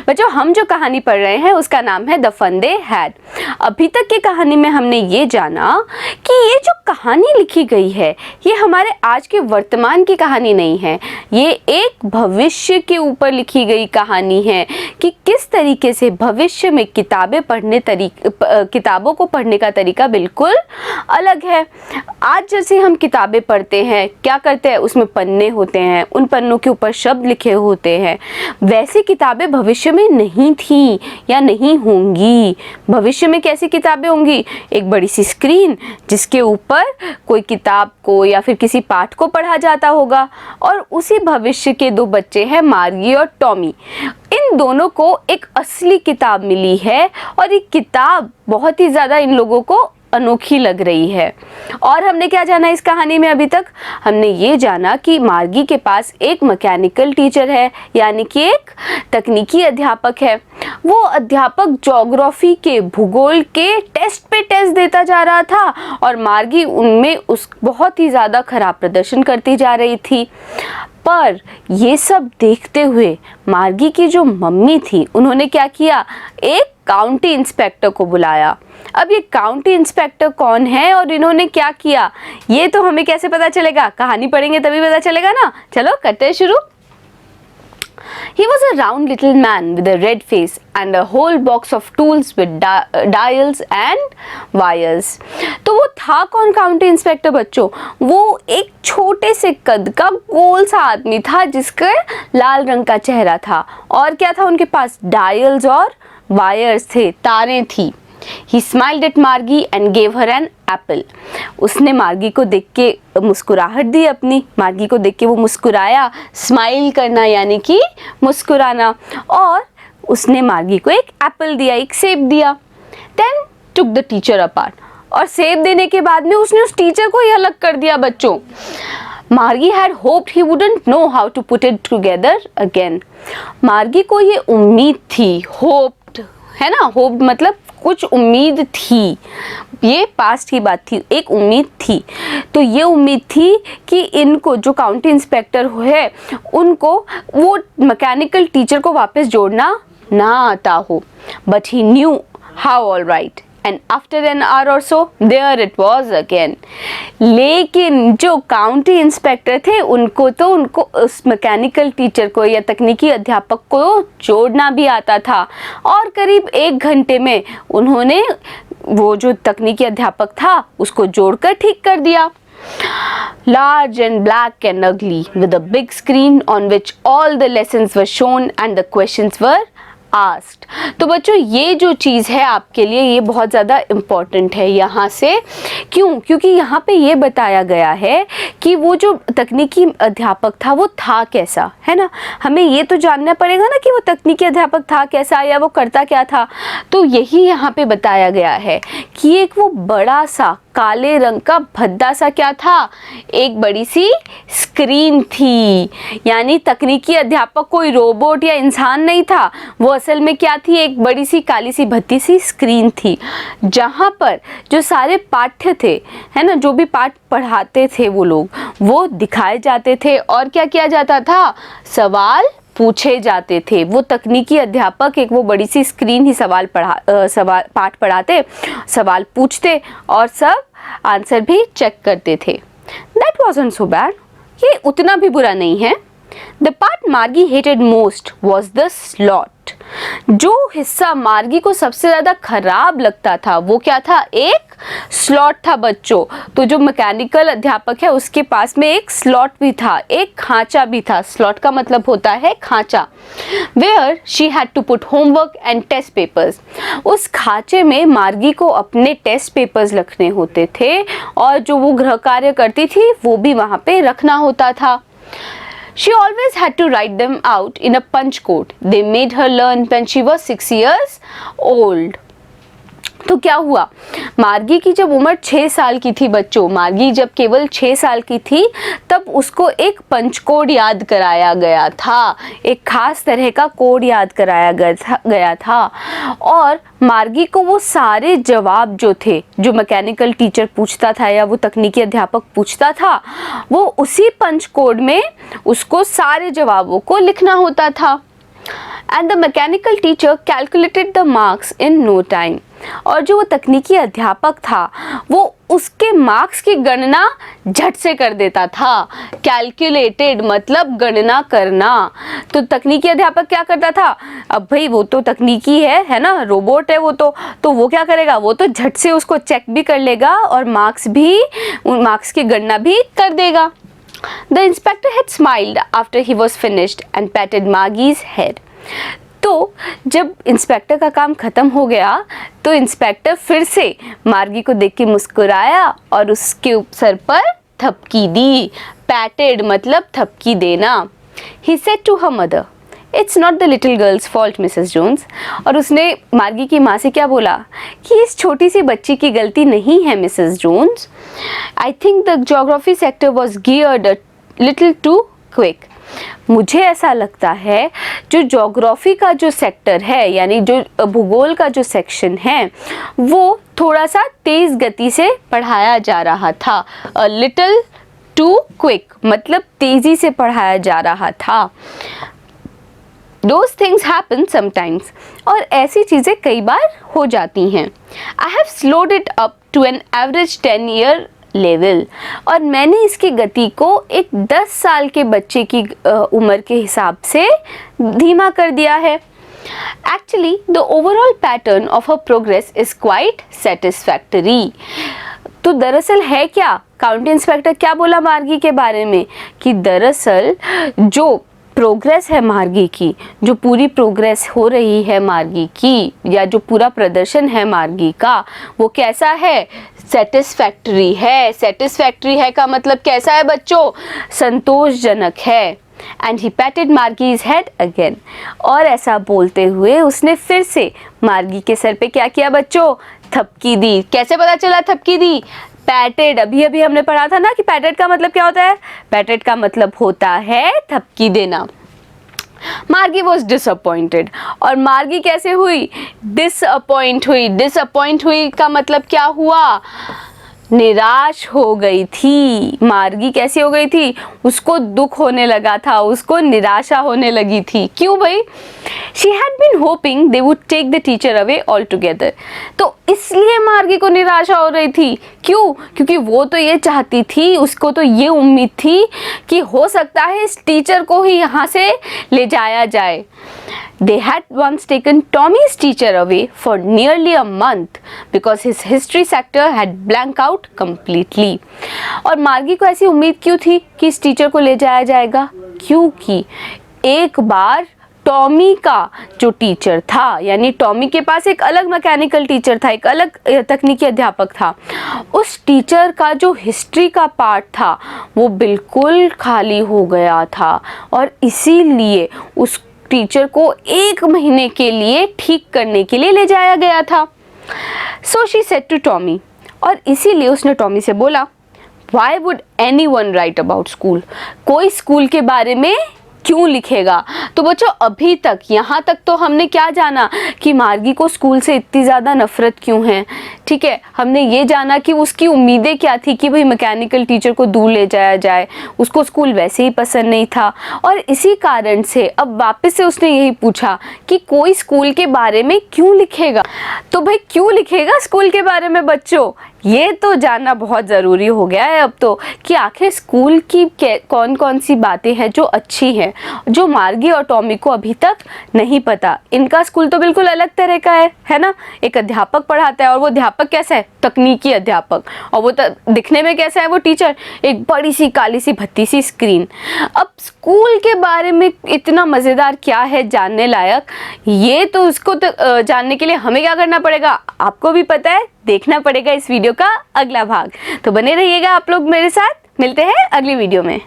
बच्चों हम जो कहानी पढ़ रहे हैं उसका नाम है द फन दे हैड। अभी तक की कहानी में हमने ये जाना कि ये जो कहानी लिखी गई है ये हमारे आज के वर्तमान की कहानी नहीं है, ये एक भविष्य के ऊपर लिखी गई कहानी है कि किस तरीके से भविष्य में किताबों को पढ़ने का तरीका बिल्कुल अलग है। आज जैसे हम किताबें पढ़ते हैं क्या करते हैं, उसमें पन्ने होते हैं, उन पन्नों के ऊपर शब्द लिखे होते हैं, वैसी किताबें भविष्य में नहीं थी या नहीं होंगी। भविष्य में कैसी किताबें होंगी, एक बड़ी सी स्क्रीन जिसके ऊपर कोई किताब को या फिर किसी पाठ को पढ़ा जाता होगा। और उसी भविष्य के दो बच्चे हैं मार्गी और टॉमी, इन दोनों को एक असली किताब मिली है और ये किताब बहुत ही ज़्यादा इन लोगों को अनोखी लग रही है। और हमने क्या जाना इस कहानी में, अभी तक हमने ये जाना कि मार्गी के पास एक मैकेनिकल टीचर है, यानी कि एक तकनीकी अध्यापक है। वो अध्यापक ज्योग्राफी के, भूगोल के टेस्ट पे टेस्ट देता जा रहा था और मार्गी उनमें बहुत ही ज़्यादा खराब प्रदर्शन करती जा रही थी। पर ये सब देखते हुए मार्गी की जो मम्मी थी उन्होंने क्या किया, एक काउंटी इंस्पेक्टर को बुलाया। अब ये काउंटी इंस्पेक्टर कौन है और इन्होंने क्या किया ये तो हमें कैसे पता चलेगा, कहानी पढ़ेंगे तभी पता चलेगा ना। चलो करते हैं शुरू। He was a round little man with a red face and a whole box of tools with dials and wires. तो वो था कौन काउंटी इंस्पेक्टर बच्चों, वो एक छोटे से कद का गोल सा आदमी था जिसका लाल रंग का चेहरा था और क्या था उनके पास, डायल्स और वायर्स थे, तारें थी। He smiled at Margie and gave her an apple. उसने मार्गी को देख के मुस्कुराहट दी अपनी, मार्गी को देख के वो मुस्कुराया, स्माइल करना यानी कि मुस्कुराना, और उसने मार्गी को एक एप्पल दिया, एक सेब दिया। Then took the teacher apart. और सेब देने के बाद में उसने उस टीचर को ही अलग कर दिया बच्चों। मार्गी had hoped he wouldn't know how to put it together again. मार्गी को ये उम्मीद थी, hoped है ना, hoped मतलब कुछ उम्मीद थी, ये पास्ट की बात थी, एक उम्मीद थी। तो ये उम्मीद थी कि इनको जो काउंटी इंस्पेक्टर है उनको वो मैकेनिकल टीचर को वापस जोड़ना ना आता हो। But he knew how all right and after an hour or so there it was again. लेकिन जो काउंटी इंस्पेक्टर थे उनको उस मैकेनिकल टीचर को या तकनीकी अध्यापक को जोड़ना भी आता था और करीब 1 घंटे में उन्होंने वो जो तकनीकी अध्यापक था उसको जोड़कर ठीक कर दिया। Large and black and ugly with a big screen on which all the lessons were shown and the questions were asked. तो बच्चों ये जो चीज़ है आपके लिए ये बहुत ज़्यादा इम्पॉर्टेंट है यहाँ से, क्यों, क्योंकि यहाँ पे ये बताया गया है कि वो जो तकनीकी अध्यापक था वो था कैसा, है ना। हमें ये तो जानना पड़ेगा ना कि वो तकनीकी अध्यापक था कैसा या वो करता क्या था। तो यही यहाँ पे बताया गया है कि एक वो बड़ा सा काले रंग का भद्दा सा क्या था, एक बड़ी सी स्क्रीन थी। यानी तकनीकी अध्यापक कोई रोबोट या इंसान नहीं था, वो असल में क्या थी, एक बड़ी सी काली सी भद्दी सी स्क्रीन थी जहाँ पर जो सारे पाठ्य थे, है ना, जो भी पाठ पढ़ाते थे वो लोग, वो दिखाए जाते थे और क्या किया जाता था, सवाल पूछे जाते थे। वो तकनीकी अध्यापक एक वो बड़ी सी स्क्रीन ही पाठ पढ़ाते, सवाल पूछते और सब आंसर भी चेक करते थे। That wasn't so bad. ये उतना भी बुरा नहीं है। The part Margie hated most was the slot. जो हिस्सा मार्गी को सबसे ज़्यादा खराब लगता था वो क्या था, एक स्लॉट था बच्चों। तो जो मैकेनिकल अध्यापक है उसके पास में एक स्लॉट भी था, एक खांचा भी था। स्लॉट का मतलब होता है खांचा। Where she had to put homework and test papers. उस खांचे में मार्गी को अपने टेस्ट पेपर्स रखने होते थे और जो वो गृह कार्य करती थी वो भी वहाँ पे रखना होता था। She always had to write them out in a punch code. They made her learn when she was 6 years old. तो क्या हुआ, मार्गी की जब उम्र 6 साल की थी बच्चों, मार्गी जब केवल 6 साल की थी तब उसको एक पंच कोड याद कराया गया था, एक खास तरह का कोड याद कराया गया था। और मार्गी को वो सारे जवाब जो थे, जो मैकेनिकल टीचर पूछता था या वो तकनीकी अध्यापक पूछता था, वो उसी पंच कोड में उसको सारे जवाबों को लिखना होता था। And the mechanical teacher calculated the marks in no time. और जो वो तकनीकी अध्यापक था वो उसके मार्क्स की गणना झट से कर देता था। कैलकुलेटेड मतलब गणना करना। तो तकनीकी अध्यापक क्या करता था, अब भाई वो तो तकनीकी है ना, रोबोट है वो तो वो क्या करेगा, वो तो झट से उसको चेक भी कर लेगा और मार्क्स की गणना भी कर देगा। The inspector had smiled after he was finished and patted Margie's head. तो जब इंस्पेक्टर का काम ख़त्म हो गया तो इंस्पेक्टर फिर से मार्गी को देख के मुस्कुराया और उसके सर पर थपकी दी। पैटेड मतलब थपकी देना। He said to her mother, "It's not the little girl's fault, Mrs. Jones." और उसने मार्गी की माँ से क्या बोला कि इस छोटी सी बच्ची की गलती नहीं है Mrs Jones. I think the geography sector was geared a little too quick. मुझे ऐसा लगता है जो ज्योग्राफी का जो सेक्टर है यानी जो भूगोल का जो सेक्शन है वो थोड़ा सा तेज़ गति से पढ़ाया जा रहा था। अ लिटिल टू क्विक मतलब तेज़ी से पढ़ाया जा रहा था। Those things happen sometimes और ऐसी चीज़ें कई बार हो जाती हैं। I have slowed it up to an average 10-year level और मैंने इसकी गति को एक 10 साल के बच्चे की उम्र के हिसाब से धीमा कर दिया है। Actually the overall pattern of her progress is quite satisfactory. तो दरअसल है क्या, काउंटी इंस्पेक्टर क्या बोला मार्गी के बारे में कि दरअसल जो प्रोग्रेस है मार्गी की, जो पूरी प्रोग्रेस हो रही है मार्गी की या जो पूरा प्रदर्शन है मार्गी का वो कैसा है, सेटिस्फैक्टरी है। सेटिस्फैक्टरी है का मतलब कैसा है बच्चों, संतोषजनक है। And he patted Margie's head again और ऐसा बोलते हुए उसने फिर से मार्गी के सर पे क्या किया बच्चों, थपकी दी। कैसे पता चला थपकी दी, पैटेड। अभी हमने पढ़ा था ना कि पैटेड का मतलब क्या होता है, पैटेड का मतलब होता है थपकी देना। मार्गी वॉज डिसअपॉइंटेड और मार्गी कैसे हुई, डिसअपॉइंट हुई। डिसअपॉइंट हुई का मतलब क्या हुआ, निराश हो गई थी। मार्गी कैसी हो गई थी, उसको दुख होने लगा था, उसको निराशा होने लगी थी। क्यों भाई, she had been hoping they would take the teacher away all together. तो इसलिए मार्गी को निराशा हो रही थी। क्यों, क्योंकि वो तो ये चाहती थी, उसको तो ये उम्मीद थी कि हो सकता है इस टीचर को ही यहाँ से ले जाया जाए। They had once taken Tommy's teacher away for nearly a month because his history sector had blanked out completely. और मार्गी को ऐसी उम्मीद क्यों थी कि इस टीचर को ले जाया जाएगा, क्योंकि एक बार टॉमी का जो टीचर था यानी टॉमी के पास एक अलग मैकेनिकल टीचर था, एक अलग तकनीकी अध्यापक था, उस टीचर का जो हिस्ट्री का पार्ट था वो बिल्कुल खाली हो गया था और इसीलिए उस टीचर को 1 महीने के लिए ठीक करने के लिए ले जाया गया था। So she said to Tommy और इसीलिए उसने टॉमी से बोला, why would anyone write about school, कोई स्कूल के बारे में क्यों लिखेगा। तो बच्चों अभी तक यहाँ तक तो हमने क्या जाना कि मार्गी को स्कूल से इतनी ज़्यादा नफरत क्यों है, ठीक है। हमने ये जाना कि उसकी उम्मीदें क्या थी कि भाई मैकेनिकल टीचर को दूर ले जाया जाए, उसको स्कूल वैसे ही पसंद नहीं था और इसी कारण से अब वापस से उसने यही पूछा कि कोई स्कूल के बारे में क्यों लिखेगा। तो भाई क्यों लिखेगा स्कूल के बारे में बच्चों, ये तो जानना बहुत ज़रूरी हो गया है अब तो कि आखिर स्कूल की कौन कौन सी बातें हैं जो अच्छी हैं, जो मार्गी और टॉमी को अभी तक नहीं पता। इनका स्कूल तो बिल्कुल अलग तरह का है ना, एक अध्यापक पढ़ाता है और वो अध्यापक कैसा है, तकनीकी अध्यापक, और वो दिखने में कैसा है वो टीचर, एक बड़ी सी काली सी भत्ती सी स्क्रीन। अब स्कूल के बारे में इतना मज़ेदार क्या है जानने लायक, ये तो उसको जानने के लिए हमें क्या करना पड़ेगा, आपको भी पता है, देखना पड़ेगा इस वीडियो का अगला भाग। तो बने रहिएगा आप लोग मेरे साथ, मिलते हैं अगली वीडियो में।